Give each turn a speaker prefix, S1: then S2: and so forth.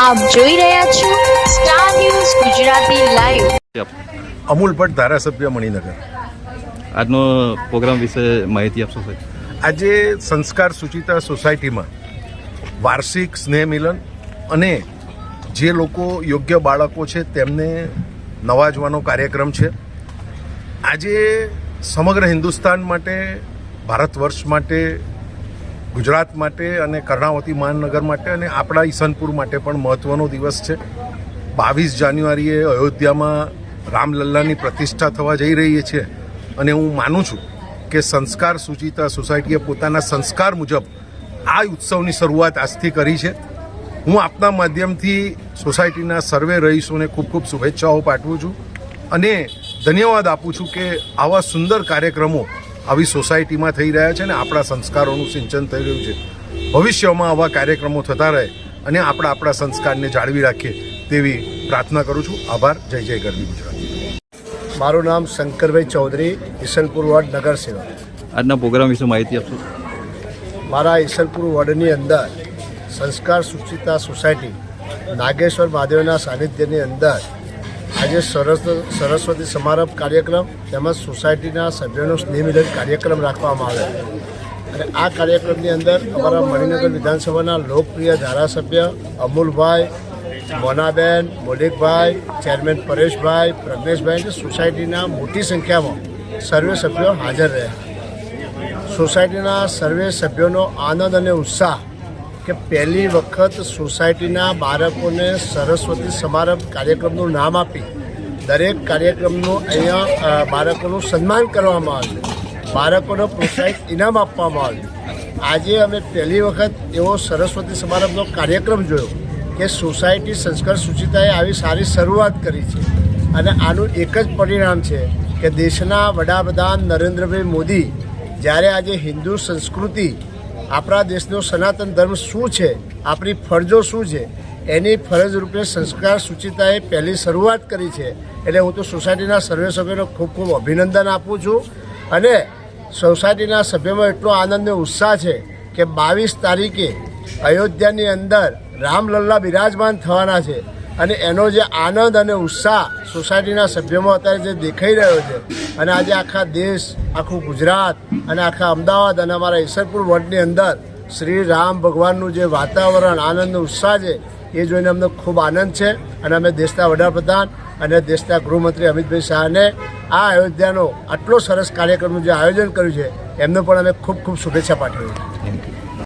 S1: આપ જોઈ રહ્યા છો star news Gujarati live.
S2: Amul Bhatt, ધારાસભ્ય, મણિનગર।
S3: આજનો પ્રોગ્રામ વિશે માહિતી આપશો સાહેબ?
S2: આજે સંસ્કાર સુચિતા સોસાયટીમાં વાર્ષિક સ્નેહ મિલન અને જે લોકો યોગ્ય બાળકો છે તેમને નવાજવાનો કાર્યક્રમ છે। આજે સમગ્ર હિન્દુસ્તાન માટે, ભારત વર્ષ માટે, ગુજરાત માટે અને કર્ણાવતી મહાનગર માટે અને આપણા ઈસનપુર માટે પણ મહત્ત્વનો દિવસ છે। 22 જાન્યુઆરીએ અયોધ્યામાં રામલલ્લાની પ્રતિષ્ઠા થવા જઈ રહી છે અને હું માનું છું કે સંસ્કાર સુચિતા સોસાયટીએ પોતાના સંસ્કાર મુજબ આ ઉત્સવની શરૂઆત આજથી કરી છે। હું આપના માધ્યમથી સોસાયટીના સર્વે રહીશોને ખૂબ ખૂબ શુભેચ્છાઓ પાઠવું છું અને ધન્યવાદ આપું છું કે આવા સુંદર કાર્યક્રમો આવી સોસાયટીમાં થઈ રહ્યા છે અને આપણા સંસ્કારોનું સિંચન થઈ રહ્યું છે। ભવિષ્યમાં આવા કાર્યક્રમો થતા રહે અને આપણા સંસ્કારને જાળવી રાખીએ તેવી પ્રાર્થના કરું છું। આભાર। જય જય ગરવી ગુજરાત।
S4: મારું નામ શંકરભાઈ ચૌધરી, ઈસનપુર વોર્ડ નગર સેવક।
S3: આજના પ્રોગ્રામ વિશે માહિતી આપશો?
S4: મારા ઈસનપુર વોર્ડની અંદર સંસ્કાર સુચિતા સોસાયટી નાગેશ્વર મહાદેવના સાનિધ્યની અંદર આજે સરસ્વતી સમારંભ કાર્યક્રમ તેમજ સોસાયટીના સભ્યોનો સ્નેહ મિલન કાર્યક્રમ રાખવામાં આવે અને આ કાર્યક્રમની અંદર અમારા મણિનગર વિધાનસભાના લોકપ્રિય ધારાસભ્ય અમૂલભાઈ, મોનાબેન, મોલિકભાઈ, ચેરમેન પરેશભાઈ, પ્રજ્ઞેશભાઈ અને સોસાયટીના મોટી સંખ્યામાં સર્વે સભ્યો હાજર રહ્યા। સોસાયટીના સર્વે સભ્યોનો આનંદ અને ઉત્સાહ કે પહેલી વખત સોસાયટીના બાળકોને સરસ્વતી સમારંભ કાર્યક્રમનું નામ આપી દરેક કાર્યક્રમનું અહીંયા બાળકોનું સન્માન કરવામાં આવ્યું, બાળકોને પ્રોત્સાહિત ઇનામ આપવામાં આવ્યું। આજે અમે પહેલી વખત એવો સરસ્વતી સમારંભનો કાર્યક્રમ જોયો કે સોસાયટી સંસ્કાર સુચિતાએ આવી સારી શરૂઆત કરી છે અને આનું એક જ પરિણામ છે કે દેશના વડાપ્રધાન નરેન્દ્રભાઈ મોદી જ્યારે આજે હિન્દુ સંસ્કૃતિ, આપણા દેશનો સનાતન ધર્મ શું છે, આપણી ફરજો શું છે, એની ફરજ રૂપે સંસ્કાર સુચિતાએ પહેલી શરૂઆત કરી છે। એટલે હું તો સોસાયટીના સર્વે સભ્યોને ખૂબ ખૂબ અભિનંદન આપું છું અને સોસાયટીના સભ્યોમાં એટલો આનંદ અને ઉત્સાહ છે કે 22 તારીખે અયોધ્યાની અંદર રામલલ્લા બિરાજમાન થવાના છે અને એનો જે આનંદ અને ઉત્સાહ સોસાયટીના સભ્યોમાં અત્યારે જે દેખાઈ રહ્યો છે અને આજે આખા દેશ, આખું ગુજરાત અને આખા અમદાવાદ અને અમારા ઈસનપુર વોર્ડની અંદર શ્રી રામ ભગવાનનું જે વાતાવરણ, આનંદનો ઉત્સાહ છે એ જોઈને અમને ખૂબ આનંદ છે અને અમે દેશના વડાપ્રધાન અને દેશના ગૃહમંત્રી અમિતભાઈ શાહને આ અયોધ્યાનો આટલો સરસ કાર્યક્રમનું જે આયોજન કર્યું છે એમને પણ અમે ખૂબ ખૂબ શુભેચ્છા પાઠવી।